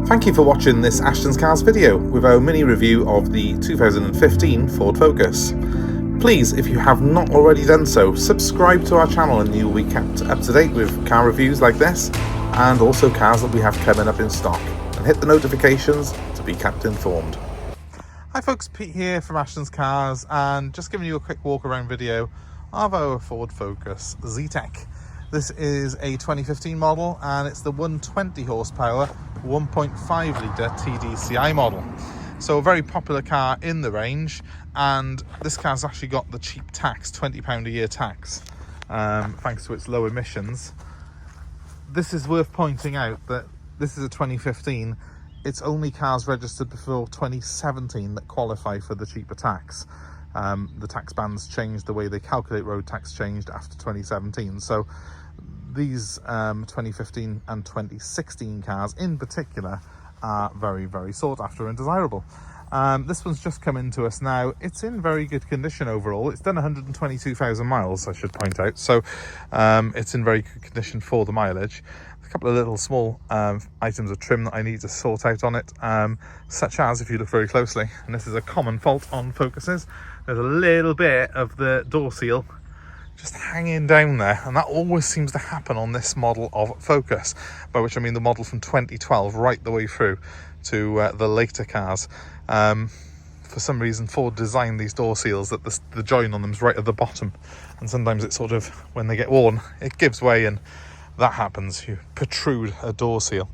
Thank you for watching this Ashton's Cars video with our mini review of the 2015 Ford Focus. Please, if you have not already done so, subscribe to our channel and you'll be kept up to date with car reviews like this and also cars that we have coming up in stock. And hit the notifications to be kept informed. Hi folks, Pete here from Ashton's Cars and just giving you a quick walk around video of our Ford Focus Zetec. This is a 2015 model and it's the 120 horsepower 1.5 litre TDCI model. So a very popular car in the range, and this car's actually got the cheap tax, £20 a year tax, thanks to its low emissions. This is worth pointing out that this is a 2015. It's only cars registered before 2017 that qualify for the cheaper tax. The tax bands changed, the way they calculate road tax changed after 2017. So these 2015 and 2016 cars in particular are very, very sought after and desirable. This one's just come into us now. It's in very good condition overall. It's done 122,000 miles, I should point out. So it's in very good condition for the mileage. A couple of little small items of trim that I need to sort out on it, such as, if you look very closely, and this is a common fault on Focuses, there's a little bit of the door seal just hanging down there, and that always seems to happen on this model of Focus, by which I mean the model from 2012 right the way through to the later cars. For some reason Ford designed these door seals that the join on them is right at the bottom, and sometimes it sort of, when they get worn, it gives way and that happens, you protrude a door seal.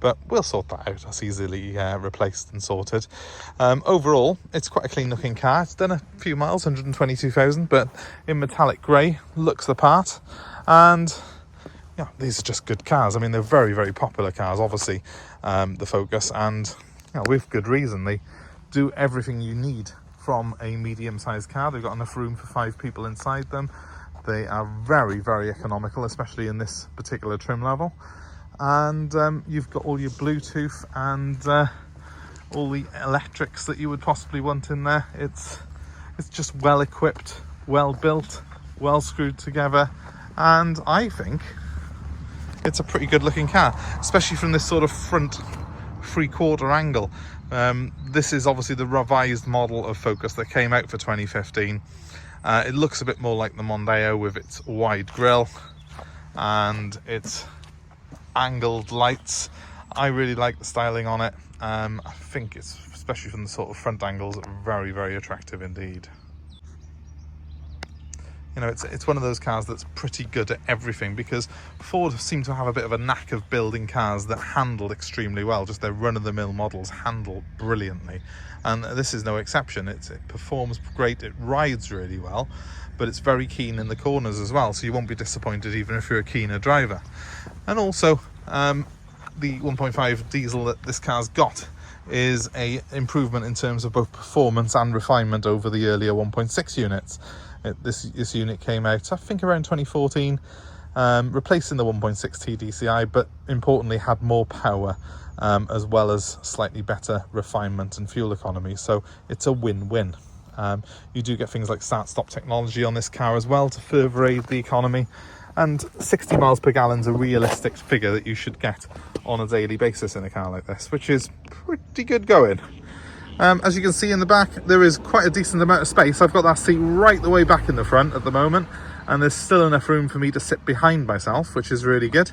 But we'll sort that out. That's easily replaced and sorted. Overall, it's quite a clean looking car. It's done a few miles, 122,000, but in metallic grey, looks the part. And yeah, these are just good cars. I mean, they're very, very popular cars, obviously, the Focus, and with good reason. They do everything you need from a medium-sized car. They've got enough room for 5 people inside them. They are very, very economical, especially in this particular trim level. And you've got all your Bluetooth and all the electrics that you would possibly want in there. It's just well equipped, well built, well screwed together, and I think it's a pretty good looking car, especially from this sort of front 3/4 angle. This is obviously the revised model of Focus that came out for 2015. It looks a bit more like the Mondeo with its wide grille and its angled lights. I really like the styling on it. I think it's, especially from the sort of front angles, very, very attractive indeed. You know, it's one of those cars that's pretty good at everything, because Ford seem to have a bit of a knack of building cars that handle extremely well. Just their run-of-the-mill models handle brilliantly, and this is no exception. It performs great, it rides really well, but it's very keen in the corners as well, so you won't be disappointed even if you're a keener driver. And also, the 1.5 diesel that this car's got is a improvement in terms of both performance and refinement over the earlier 1.6 units. This unit came out, I think, around 2014, replacing the 1.6 TDCI, but importantly had more power, as well as slightly better refinement and fuel economy. So it's a win-win. You do get things like start-stop technology on this car as well to further aid the economy, and 60 miles per gallon is a realistic figure that you should get on a daily basis in a car like this, which is pretty good going. As you can see in the back, there is quite a decent amount of space. I've got that seat right the way back in the front at the moment, and there's still enough room for me to sit behind myself, which is really good.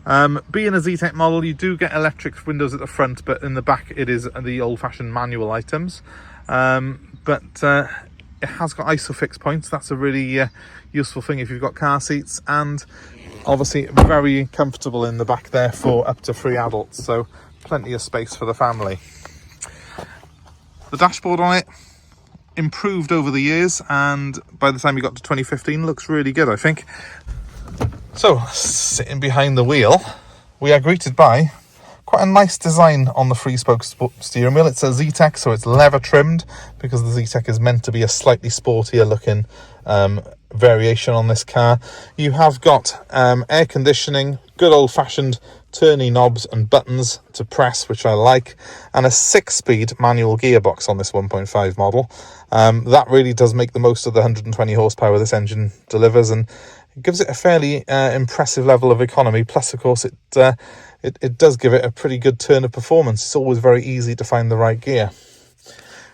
Being a Zetec model, you do get electric windows at the front, but in the back it is the old-fashioned manual items. But it has got ISOFIX points. That's a really useful thing if you've got car seats, and obviously very comfortable in the back there for up to 3 adults, so plenty of space for the family. The dashboard on it improved over the years, and by the time you got to 2015 looks really good, I think. So sitting behind the wheel, we are greeted by quite a nice design on the 3-spoke steering wheel. It's a Zetec, so it's leather trimmed, because the Zetec is meant to be a slightly sportier looking variation on this car. You have got air conditioning, good old-fashioned turny knobs and buttons to press, which I like, and a 6-speed manual gearbox on this 1.5 model. That really does make the most of the 120 horsepower this engine delivers, and it gives it a fairly impressive level of economy. Plus, of course, it it does give it a pretty good turn of performance. It's always very easy to find the right gear.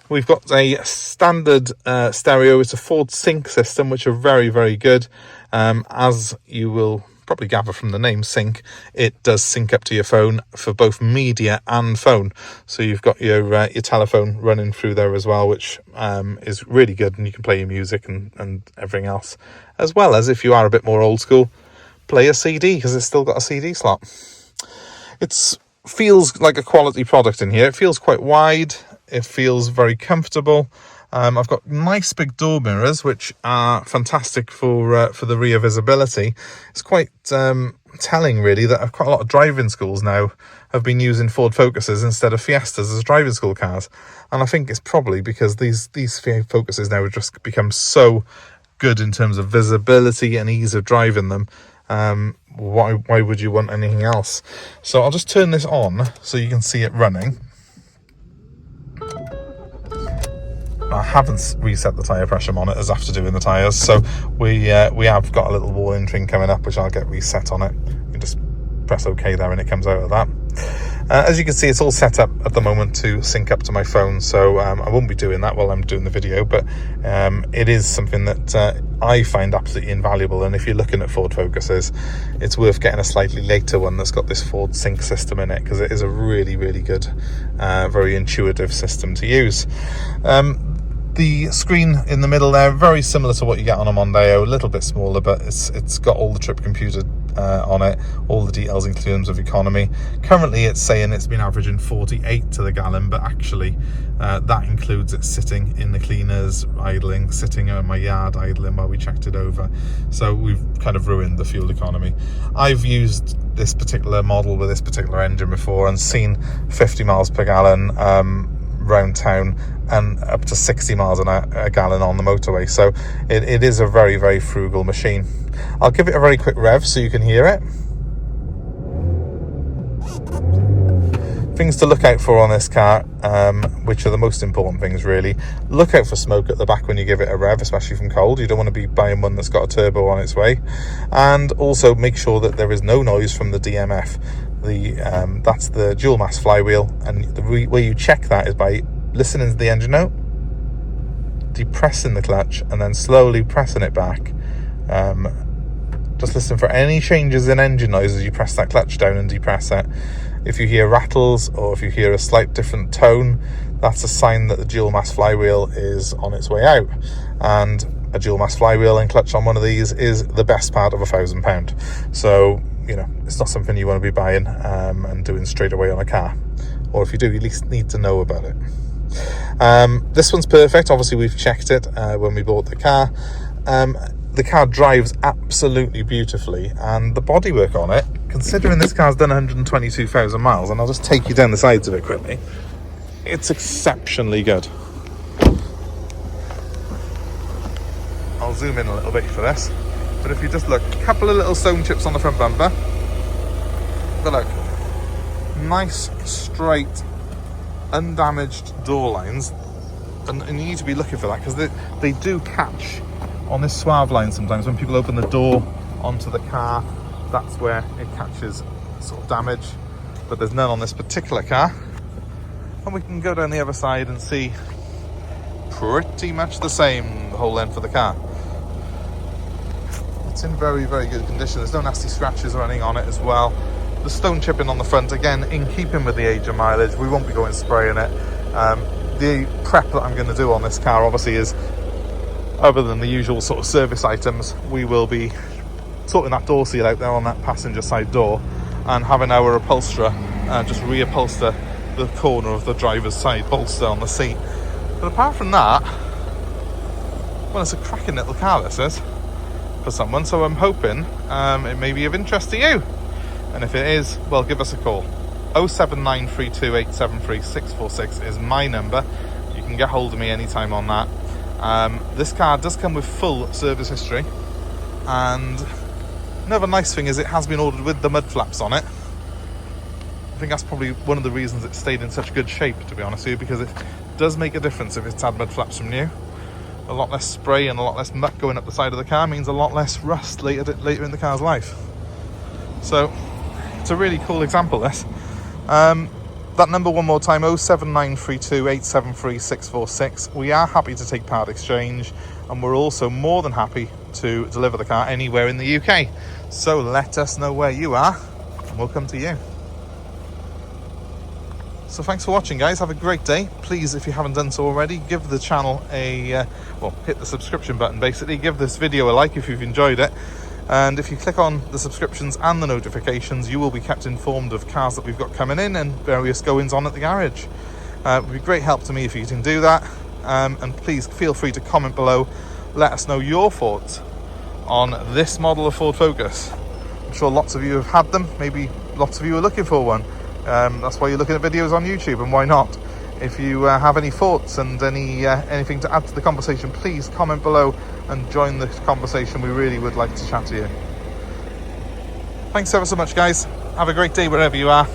We've got a standard stereo. It's a Ford Sync system, which are very, very good. As you will probably gather from the name Sync, it does sync up to your phone for both media and phone. So you've got your telephone running through there as well, which is really good, and you can play your music and everything else. As well as, if you are a bit more old school, play a CD, because it's still got a CD slot. It feels like a quality product in here. It feels quite wide. It feels very comfortable. I've got nice big door mirrors, which are fantastic for the rear visibility. It's quite telling, really, that quite a lot of driving schools now have been using Ford Focuses instead of Fiestas as driving school cars. And I think it's probably because these Focuses now have just become so good in terms of visibility and ease of driving them. Why would you want anything else? So I'll just turn this on so you can see it running. I haven't reset the tyre pressure monitors after doing the tyres, so we have got a little warning thing coming up, which I'll get reset on it. You just press OK there and it comes out of that. As you can see, it's all set up at the moment to sync up to my phone, so I won't be doing that while I'm doing the video, but it is something that I find absolutely invaluable. And if you're looking at Ford Focuses, it's worth getting a slightly later one that's got this Ford Sync system in it, because it is a really, really good, very intuitive system to use. The screen in the middle there, very similar to what you get on a Mondeo, a little bit smaller, but it's got all the trip computer on it, all the details in terms of economy. Currently it's saying it's been averaging 48 to the gallon, but actually that includes it sitting in the cleaners, idling, sitting in my yard idling while we checked it over. So we've kind of ruined the fuel economy. I've used this particular model with this particular engine before and seen 50 miles per gallon round town and up to 60 miles a gallon on the motorway. So it is a very, very frugal machine. I'll give it a very quick rev so you can hear it. Things to look out for on this car, which are the most important things really. Look out for smoke at the back when you give it a rev, especially from cold. You don't want to be buying one that's got a turbo on its way. And also make sure that there is no noise from the DMF. That's the dual mass flywheel, and the way you check that is by listening to the engine note, depressing the clutch, and then slowly pressing it back. Just listen for any changes in engine noise as you press that clutch down and depress it. If you hear rattles or if you hear a slight different tone, that's a sign that the dual mass flywheel is on its way out. And a dual mass flywheel and clutch on one of these is the best part of £1,000. So, you know, it's not something you want to be buying and doing straight away on a car. Or if you do, you at least need to know about it. This one's perfect. Obviously, we've checked it when we bought the car. The car drives absolutely beautifully, and the bodywork on it, considering this car's done 122,000 miles, and I'll just take you down the sides of it quickly, it's exceptionally good. I'll zoom in a little bit for this, but if you just look, a couple of little stone chips on the front bumper, but look, nice, straight, undamaged door lines, and you need to be looking for that, because they do catch on this swerve line sometimes. When people open the door onto the car, that's where it catches sort of damage, but there's none on this particular car. And we can go down the other side and see pretty much the same the whole length of the car. It's in very, very good condition. There's no nasty scratches or anything on it as well. The stone chipping on the front, again, in keeping with the age and mileage. We won't be going spraying it. The prep that I'm going to do on this car obviously is, other than the usual sort of service items, we will be sorting that door seal out there on that passenger side door and having our upholsterer just reupholster the corner of the driver's side bolster on the seat. But apart from that, well, it's a cracking little car, this is, for someone, so I'm hoping it may be of interest to you. And if it is, well, give us a call. 07932873646 is my number. You can get hold of me anytime on that. This car does come with full service history, and another nice thing is it has been ordered with the mud flaps on it. I think that's probably one of the reasons it stayed in such good shape, to be honest with you, because it does make a difference if it's had mud flaps from new. A lot less spray and a lot less muck going up the side of the car means a lot less rust later in the car's life. So It's a really cool example, this. That number one more time, 07932 873 646. We are happy to take part exchange, and we're also more than happy to deliver the car anywhere in the UK. So let us know where you are and we'll come to you. So thanks for watching, guys. Have a great day. Please, if you haven't done so already, give the channel a hit the subscription button. Basically, give this video a like if you've enjoyed it. And if you click on the subscriptions and the notifications, you will be kept informed of cars that we've got coming in and various goings on at the garage. It would be great help to me if you can do that. And please feel free to comment below. Let us know your thoughts on this model of Ford Focus. I'm sure lots of you have had them. Maybe lots of you are looking for one. That's why you're looking at videos on YouTube, and why not? If you have any thoughts and anything to add to the conversation, please comment below and join the conversation. We really would like to chat to you. Thanks ever so much, guys. Have a great day wherever you are,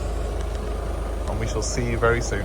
and we shall see you very soon.